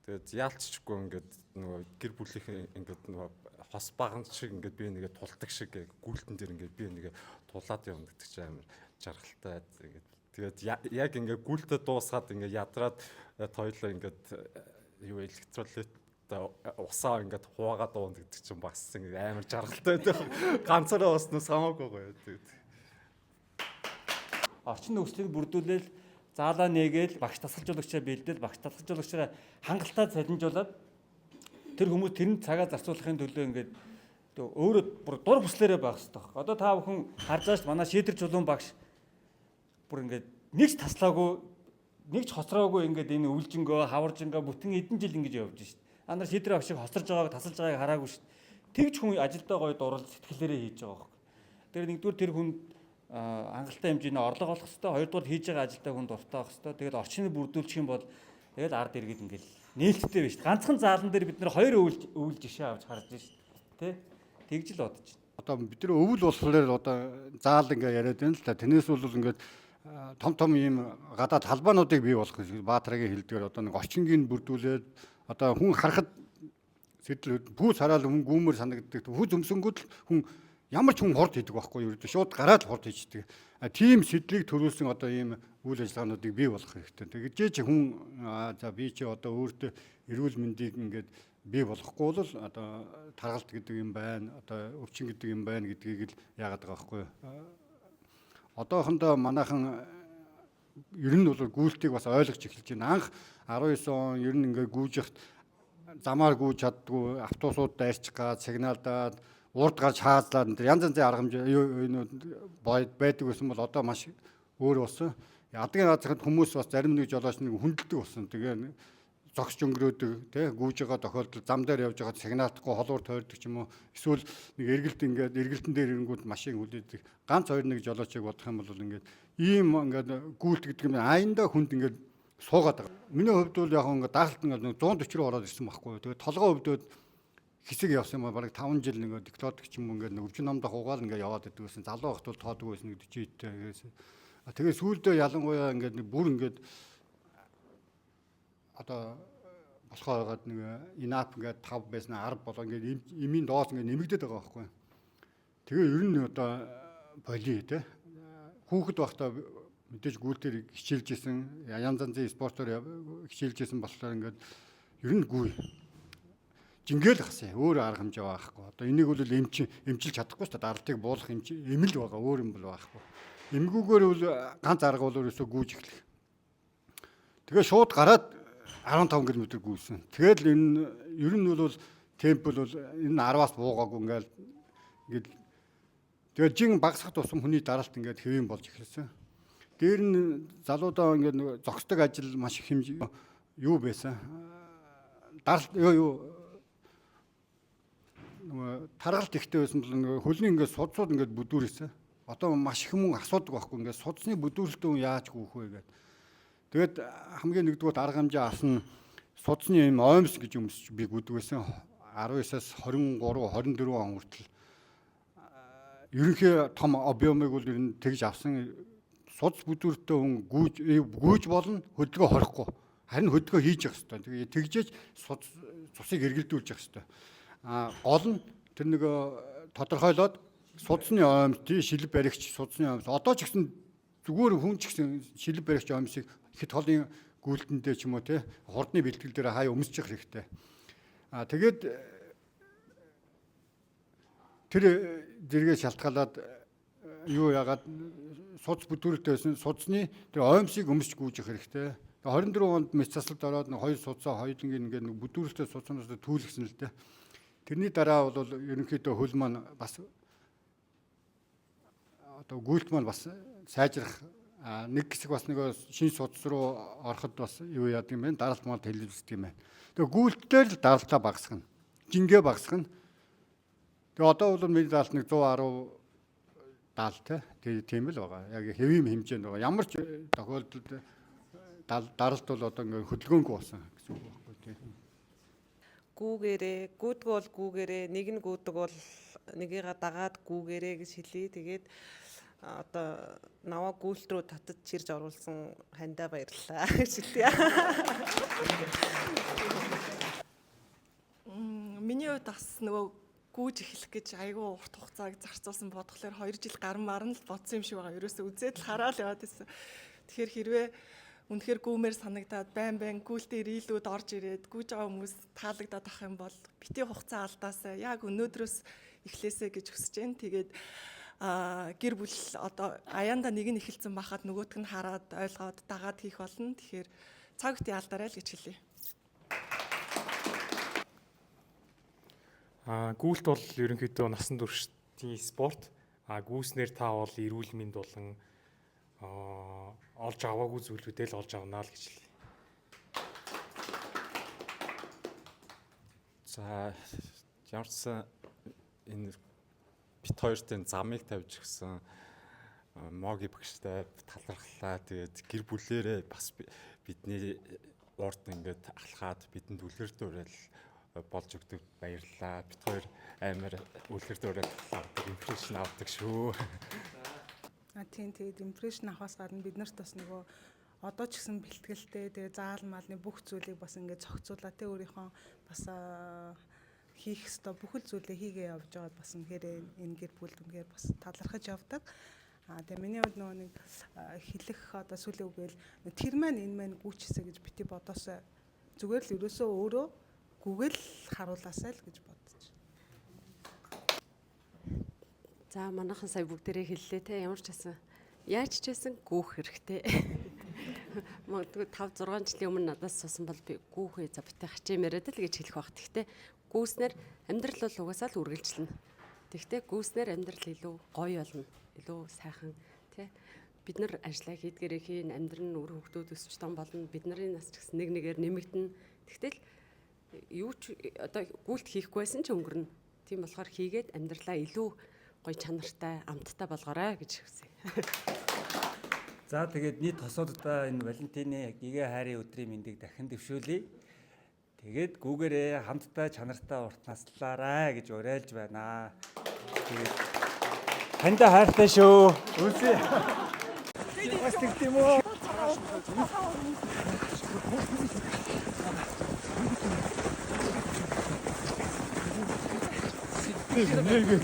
S3: Тэгээд яалтчгүй ингээд нөгөө гэр бүлийнхэн ингээд нөгөө хос баган шиг ингээд би нэгэ тулдаг шиг гүйлтэн дээр ингээд би нэгэ тулаад явна гэдэг чинь амар жаргалтай. Тэгээд яг ингээд гүйлтэ дуусгаад ингээд ядраад тойлоо ингээд юу электролит усаа ингээд хуваагаад дуун гэдэг чинь бас амар жаргалтай байдаг. Ганцаараа уснаас хамаагүй гоё. Тэгээд
S1: орчин нөхцөлийг бүрдүүлэл заалаа нээгээл багш тасалжуулагчаа бэлдэл багш тасалжуулагчаараа хангалттай цалинжуулаад тэр хүмүүс тэрэнд цагаа зарцуулахын төлөө ингээд өөрөө бүр дур бүслээрээ байх хэрэгтэй. Одоо та бүхэн харж байгаа ш манай шийдэр чулуун багш бүр ингээд нэг ч таслаагүй нэг ч хоцроогүй ингээд энэ өвлжөнгөө хаваржангаа бүтэн эдэн жил ингэж явж шít. Анаар шийдэр багшийг хоцорж байгааг тасалж байгааг хараагүй шít. Тэгж хүн ажилдаа гоё дуурал сэтгэлээрээ хийж байгаа байхгүй. Тэгэхээр нэгдүгээр тэр хүн хангалттай хэмжээний орлого олох хэрэгтэй. Хоёрдугаар хийж байгаа ажилдаа хүн дуртай байх хэрэгтэй. Тэгээд орчныг бүрдүүлчих юм бол тэгэл ард иргэд ингээл нээлттэй байж шít. Ганцхан заалан дээр бид нэр хоёр өвөл жишээ авч харж шít. Тэ? Тэгж л бодож байна.
S7: Одоо бид нар өвөл болохоор одоо заал ингээ яриад байна л да. Тэрнээс бол ингээд том ийм гадаад халбаануудыг бий болгох Баатарагийн хэлдгээр одоо нэг орчингийн бүрдүүлээд одоо хүн харахад сэтэл пүүс хараал хүн гүүмөр санагддаг. Пүүс өмсөнгүүд л хүн ямар ч хүн хурд хийдэг байхгүй юу? Шууд гараад хурд хийждэг. Тийм сэтлийг төрүүлсэн одоо ийм үйл ажиллагаануудыг бий болгох хэрэгтэй. Тэгж хүн за би чи одоо өөртөө эрүүл мэндийг ингээд бий болгохгүй бол одоо таргалт гэдэг юм байна. Одоо өвчин гэдэг юм байна гэдгийг л яагаад байгаа байхгүй юу? Одоохондоо манайхан ер нь бол гүйлтийг бас ойлгож эхэлж байна. Анх 19 он ер нь ингээ гүйжихт замаар гүйж чаддгүй автобусууд дайрчих гаа сигналдаад урд гарч хаазлаад янз янзын арга хэмжээ байдаг гэсэн бол одоо маш өөр болсон. Ядгийн газарт хүмүүс бас зарим нэг жолооч нэг хүндэлдэг болсон. Тэгээ зогсож өнгөрөөдөг тий гүйж байгаа тохиолдолд зам дээр явж байгаа сигнаалтахгүй холуур тойрдог ч юм уу эсвэл нэг эргэлтэн дээр ирэнгүүт машин хүлээдэг ганц хоёр нэг жолоочийг бодох юм бол ингээд ийм ингээд гүйлт гэдэг юм аяндаа хүнд ингээд суугаад байгаа. Миний хувьд бол яг ингээд дагалт ингээд 140 руу ороод ирсэн байхгүй. Тэгээ толгой өвдөд хэсэг явсан юм бараг 5 жил нэг диктатик ч юм уу ингээд өвчин намдах угаал ингээд яваад идэв гэсэн залуу хахт бол тоодог байсан гэдэг чи ийтэй. Тэгээ сүүлдээ ялангуяа ингээд бүр ингээд одоо болохоор байгаад нэг инап ингээд 5 байсан 10 болоо ингээд эмийн доос ингээд нэмэгдээд байгаа байхгүй. Тэгээ ер нь одоо боли те хүүхэд байхдаа мэдээж гүйлтээр хичээлж исэн янз янзын спортоор хичээлж исэн болохоор ингээд ер нь гүй жингээл гасан өөр арга хэмжээ байхгүй. Одоо энийг бол эмчилж чадахгүй шүү дээ. Даралтыг буулах эмэл байгаа өөр юм бол байхгүй. Эмгүүгээр бол ганц арга бол ерөөсөө гүйж эхлэх. Тэгээ шууд гараад 15 км гүйсэн. Тэгэл энэ ер нь бол темп бол энэ 10-аас буугаагүй ингээд тэгээ жин багсахад тусам хүний даралт ингээд хэвэн болж эхэлсэн. Дээр нь залуудаа ингээд зогсдог ажил маш их хэмжээ юу байсан. Даралт таргалт ихтэй байсан бол хөлний ингээд судсууд ингээд бүдүүрсэн. Одоо маш их хүмүүс асуудаг байхгүй ингээд судсны бүдүүрэлтэн яаж гүйх вэ гэдэг. Тэгээд хамгийн нэгдүгээр арга хэмжээ авсан судсны юм оймс гэж юмс би гүдэг байсан 19-аас 23 24 он хүртэл ерөнхий том объемыг бол ер нь тэгж авсан судас бүдүүртээ хүн гүйж болно хөдөлгөөн хорихгүй харин хөдөлгөөн хийж явах хэрэгтэй. Тэгээд тэгжээж цусыг эргэлдүүлж явах хэрэгтэй. Гол нь тэр нэг тодорхойлоод судасны оймс тий шилб баригч судасны оймс одоо ч гэсэн зүгээр хүн ч гэсэн шилб баригч оймсыг ихэд холын гүйлтэндээ ч юм уу тий хурдны бэлтгэл дээр хаяа өмсчих хэрэгтэй. Тэгээд тэр зэрэгээ шалтгаалаад юу яагаад суц бүдүүрэлтэй байсан судасны тэр оймсыг өмсч гүйжих хэрэгтэй. 24 онд мэс засалд ороод хоёр судсаа хоёулангийн ингээд бүдүүрэлтэй судснаас түүлгсэн л дээ. Тэрний дараа бол ерөнхийдөө хөл маань бас одоо гүйлт маань бас сайжрах нэг хэсэг бас нэг шинэ судас руу ороход бас юу яадаг юм бэ? Даралт мал хэлэлцдэг юм байна. Тэгээ гүйлтээр л даралтаа багасгана. Жингээ багасгана. Тэгээ одоо бол миний даралт нэг 110 даалтай. Тийм л байгаа. Яг хэвийн хэмжээнд байгаа. Ямар ч тохиолдолд даралт бол одоо ингээд хөдөлгөөнгүй болсон гэсэн үг байхгүй тийм.
S6: Гүүгээрээ, гүйдэг бол гүүгээрээ, нэг нь гүйдэг бол нэгийгээ дагаад гүүгээрээ гэж хэлье. Тэгээд одоо наваа гүйлт рүү татаж чирж оруулсан хандаа баярлалаа гэж хэлье.
S5: Миний хувьд бас нөгөө гүйж эхлэх гэж айгүй урт хугацааг зарцуулсан бодглохоор 2 жил гарan марна л бодсон юм шиг байгаа. Ерөөсөө үзээд л хараад яваад байсан. Тэгэхээр хэрвээ үнэхээр гүүмээр санагдаад байн гүйлтээр ийлүүд орж ирээд гүйж байгаа хүмүүс таалагдаад ах юм бол бити хугацаа алдаасаа яг өнөөдрөөс эхлээсэй гэж хүсэж байна. Тэгээд гэр бүл одоо аяанда нэг нь эхэлсэн бахад нөгөөтг нь хараад ойлгоод дагаад хийх болно. Тэгэхээр цаг үеийн алдарай л гэж хэлье.
S4: Гүйлт бол ерөнхийдөө насан туршийн спорт. Гүйснээр та бол эрүүл мэнд болон олж аваагүй зүйлүүдээ л олж авнаа л гэж хэлье.
S3: За ямар ч энэ бит хоёртын замыг тавьж гисэн моги багштай талархлаа. Тэгээд гэр бүлээрээ бас бидний урд ингээд алхаад бидэнд үлгэрдүүрэл болж өгдөг баярлалаа. Бит хоёр амар үлгэрдүүрэл авдаг, импрешн авдаг шүү.
S2: Тийм тэгээд импрешн авахаас гадна бид нарт бас нөгөө одоо ч гэсэн бэлтгэлтэй тэгээд заал малны бүх зүйлийг бас ингээд зохицуулаад тэ өөрийнхөө бас хийх ёстой бүхэл зүйлээ хийгээ явж байгаад бас үнэхээр энэ гэр бүлд үнэхээр бас талархаж явдаг. Тэгээ миний хувьд нөгөө нэг хэлэх одоо сүлээ үгээл тэр маань энэ маань гүйчихсэ гэж бити бодоосоо зүгээр л ерөөсөө өөрөө гүгэл харуулаасай л гэж бодож.
S8: За манайхан сая бүгдээрээ хэллээ те ямар ч байсан яаж ч байсан гүүх хэрэгтэй. Магадгүй 5 6 жилийн өмнө надаас суусан бол би гүүхээ за битээ хачаамяриад л гэж хэлэх баг. Тэгтээ гүйснэр амьдрал бол угаасаа л үргэлжлэнэ. Тэгтээ гүйснэр амьдрал илүү гоё болно. Илүү сайхан тий. Бид нар ажиллаа хийдгээрээ хийн амьдрын үр хөвгтүүд өсч том болно. Бидний нас ч гэсэн нэг нэгээр нэмэгдэнэ. Тэгтэл юу ч одоо гүйлт хийхгүй байсан ч өнгөрнө. Тийм болохоор хийгээд амьдралаа илүү гоё чанартай, амттай болгоорой гэж хүсье.
S1: За тэгээд нийт хосуудаа энэ Валентины гигэ хайрын өдрийн мэндийг дахин дэвшүүлье. Тэгээд гүүгээрээ хамтдаа чанартай урт наслаарай гэж уриалж байна. Тэгээд хандаа хайртай шүү. Үлсээ. Бас тэгтим үү? Нэг